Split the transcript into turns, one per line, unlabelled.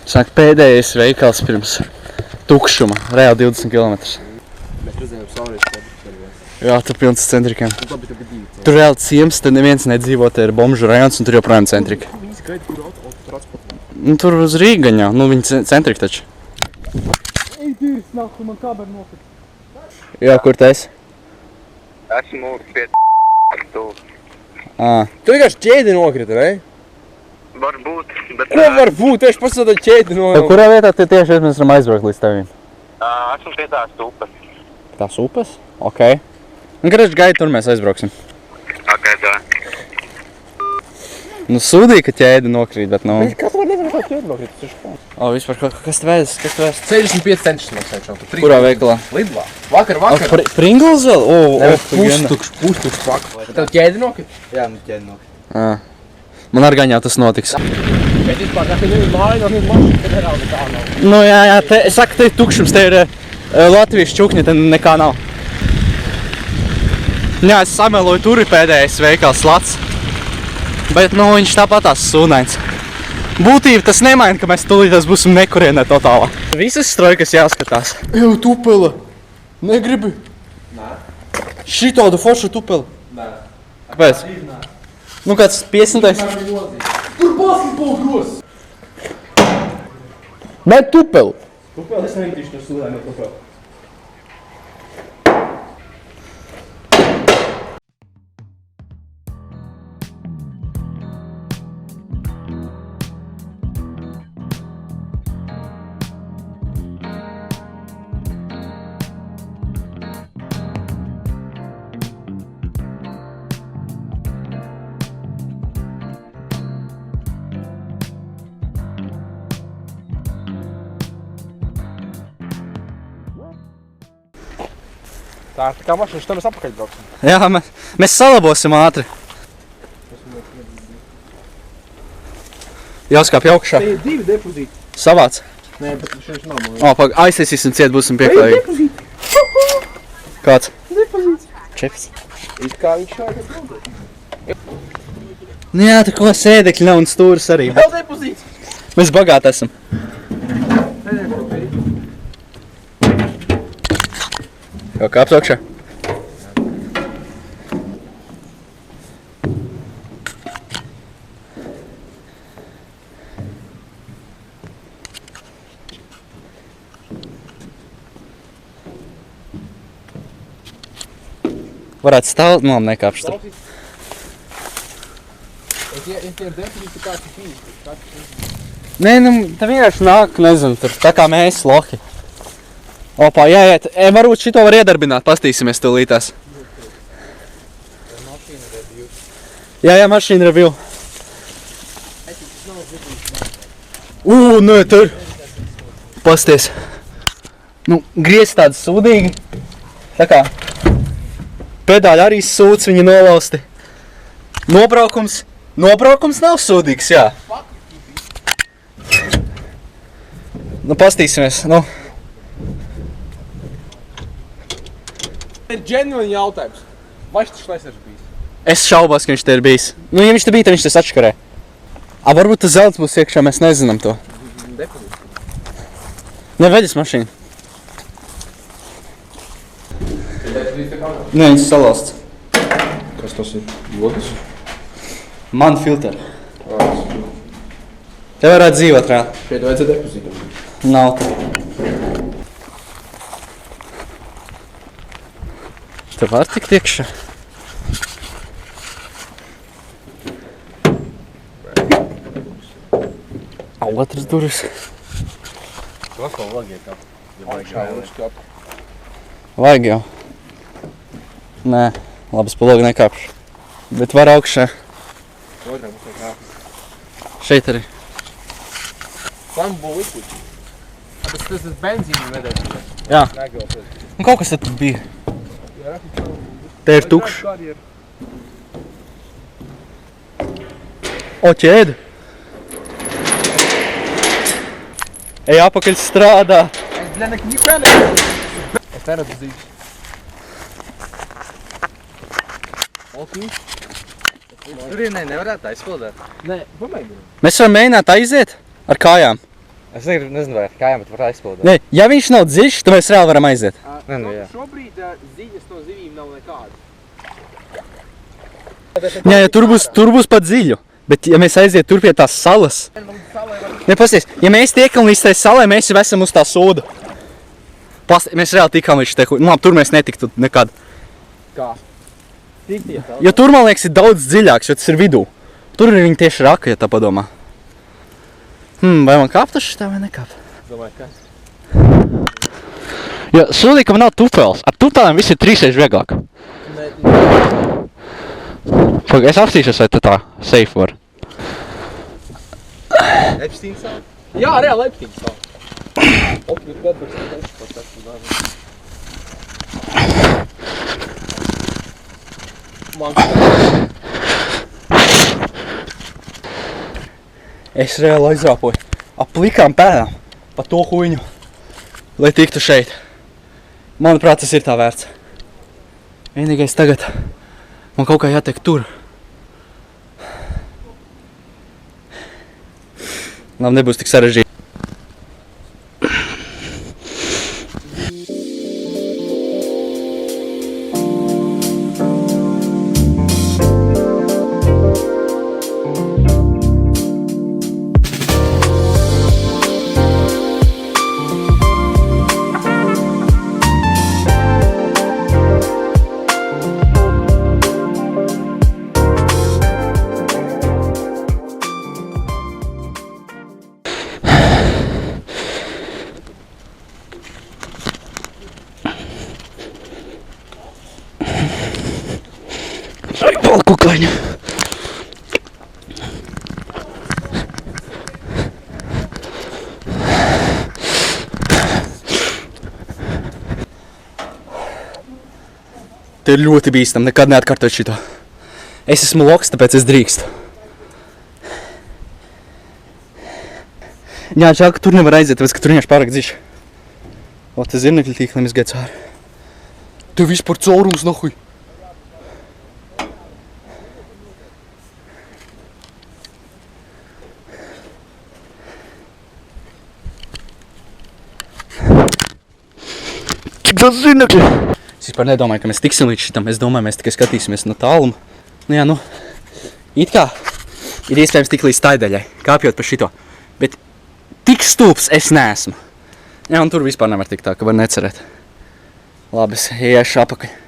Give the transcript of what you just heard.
Sāk pēdējais veikals pirms tukšuma, reāli 20 km.
Mēs redzējām saurēs centrikas.
Jā, tur pilns centrikiem. Tur reāli ciems, tad neviens nedzīvo, te ir bomžu rajons un tur joprojām centrika.
Viņi skaita, kur autotransportā.
Nu, tur uz Rīgaņā, nu viņi centrika taču.
Ej, dīrs, nāk, tu man kaberu nopirkt.
Jā, kur tu esi?
Esmu pie tu.
Tu vienkārši ķēdi nokrita, ne?
Varbūt, bet...
Ko var būt? Tu esi pasādā ķēdi nokrita.
Kurā vietā te tieši mēs varam aizbraukt līdz tevīm?
Esmu pie tās upes.
Tās upes? Ok. Un karač gaidi, tur mēs aizbrauksim.
Ok, tā.
Nu, sūdīgi, ka ķēdi nokrīt, bet nu...
Kas var nezinu, kā ķēdi nokrita? Tas ir špāns.
O, vispār, kas te vēdas?
65 centus maksāja šādu.
Kurā veikalā?
Lidlā. Vakar.
Pringles vēl?
Pustukšs paka. Tev ķēdi nokrita? Jā, nu ķēdi nokrita.
Man ar gaņā tas notiks.
Bet vispār, kā te nevi māja, no nevi mašana, te nereāli nekā nav.
Nu, jā, es saku, te ir tukšums, te ir Latvijas čukņi, te nekā nav. Jā, es sameloju, tur ir pēdējais veikals Lats. Bet, nu, viņš tāpatās sūnains. Būtība tas nemaina, ka mēs tūlītās būsim nekurienē totālā. Visas strojkas jāskatās.
Eju, tupele! Negribi? Nē. Šitādu foršu tupeli? Nē.
Kāpēc? Nu, kāds 50.
Tur basketbolu gros!
Bet tupeli!
Tupeli, es nevitīšu to sūdēju no tupeli. Tā ir tā kā mašana, šitā mēs apakaļ brauksim.
Jā, mēs salabosim ātri. Jāskāp augšā.
Te ir 2 depozīti.
Savāc.
Nē, bet šeit nav man.
O, aiztaisīsim ciet, būsim pieklājīgi.
Depozīti.
Kāds?
Depozīts.
Čeps.
It kā viņš šādi ir.
Nu jā, tā ko sēdekļi nav un stūris arī.
Vēl depozīts.
Mēs bagāti esam. Jau kāps augšā? Varētu stāvot, nu labi, nekāpšu tur.
Ja tie ir depozīti, kāds ir pīzi?
Nē, nu, tā vienkārši nāk, nezinu, tur, tā kā mēs, lohi. Opā, jāiet. Varbūt šito var iedarbināt, pastīsimies tūlītās. Jā, mašīna review. Nē, tur. Pasties. Nu, griez tādi sūdīgi. Tā kā pedāļi arī sūds, viņi nolausti. Nobraukums nav sūdīgs, jā. Nu, pastīsimies, nu.
Ir ģenuīni jautājums. Vai šis šlēsers bijis?
Es šaubos, ka viņš te ir bijis. Nu, ja viņš te bija, tad viņš te atškarē. Varbūt tas zelts būs iekšā, mēs nezinām to.
Depozīts.
Ne, veļas mašīna. Nē, viņš salausts.
Kas tas ir? Lodas?
Man filter. Te varētu dzīvot rā.
Šeit vajadzēja depozītam.
Nav tā. Te var tikt iekšā. Otrs durvis.
To ko vajag iekāp? Ja
Vajag jau. Nē, labi, es pa logu nekāpšu. Bet var augšā.
Otrā mums nekāp.
Šeit arī.
Flambo liquid. Tas ir benzīna nedēļas.
Jā. Un kaut kas te tur bija. Te ir tukšs. O, ķēde. Ej, apakaļ strādā.
Es bļanek niko neredzu. Es neredzu zīmes.
Tur ir nevarētu aizpildēt.
Nē, pamēģinām.
Mēs varam mēģināt aiziet ar kājām.
Es nezinu, vai ar kājām, bet var aizpildīt.
Nē, ja viņš nav dziļš, tad mēs reāli varam aiziet.
Nē, nu jā.
Šobrīd ziņas no zivīm nav nekādas.
Jā, ja tur būs pat dziļu. Bet ja mēs aiziet tur pie tās salas... Ne, pasties, ja mēs tiekam līdz tai salai, mēs jau esam uz tā soda. Mēs reāli tikām līdz te... Nu, labi, tur mēs netiktu nekad.
Kā? Tikties,
Jo tur, man liekas, ir daudz dziļāks, jo tas ir vidū. Tur ir viņi tieši raka, ja tā padomā. Vai man kāpt uz šitā vai nekāpt?
Domāju, kas?
Jo sūdīgi, ka man nav tupels. Ar tupelēm viss ir 3 reizes vieglāk. Pagaid, es apstīšos, vai tā safe var.
Epstein savu? Jā, reāli Epstein savu. Ok, bet tas
Es reāli aizrāpoju ap plikām pēdām pa to huiņu, lai tiktu šeit. Manuprāt, tas ir tā vērts. Vienīgais tagad man kaut kā jātiek tur. Labi, nebūs tik sarežģīti. Kukaiņa. Te ir ļoti bīstam, nekad neatkārtot šito. Es esmu loks, tāpēc es drīkstu. Jā, žēl, ka tur nevar aiziet, tāpēc, ka tur vienkārši pārāk dziļš. O, te zirnekļu tīklim izgāja cauri. Te vispār caurums, nahuj. Cik daudz zirnekļu? Es vispār nedomāju, ka mēs tiksim līdz šitam. Es domāju, mēs tikai skatīsimies no tāluma. Nu jā, nu, it kā ir iespējams tik līdz tai daļai, kāpjot pa šito. Bet tik stulbs es neesmu. Jā, un tur vispār nevar tikt tā, ka var necerēt. Labi, es iešu apakaļ.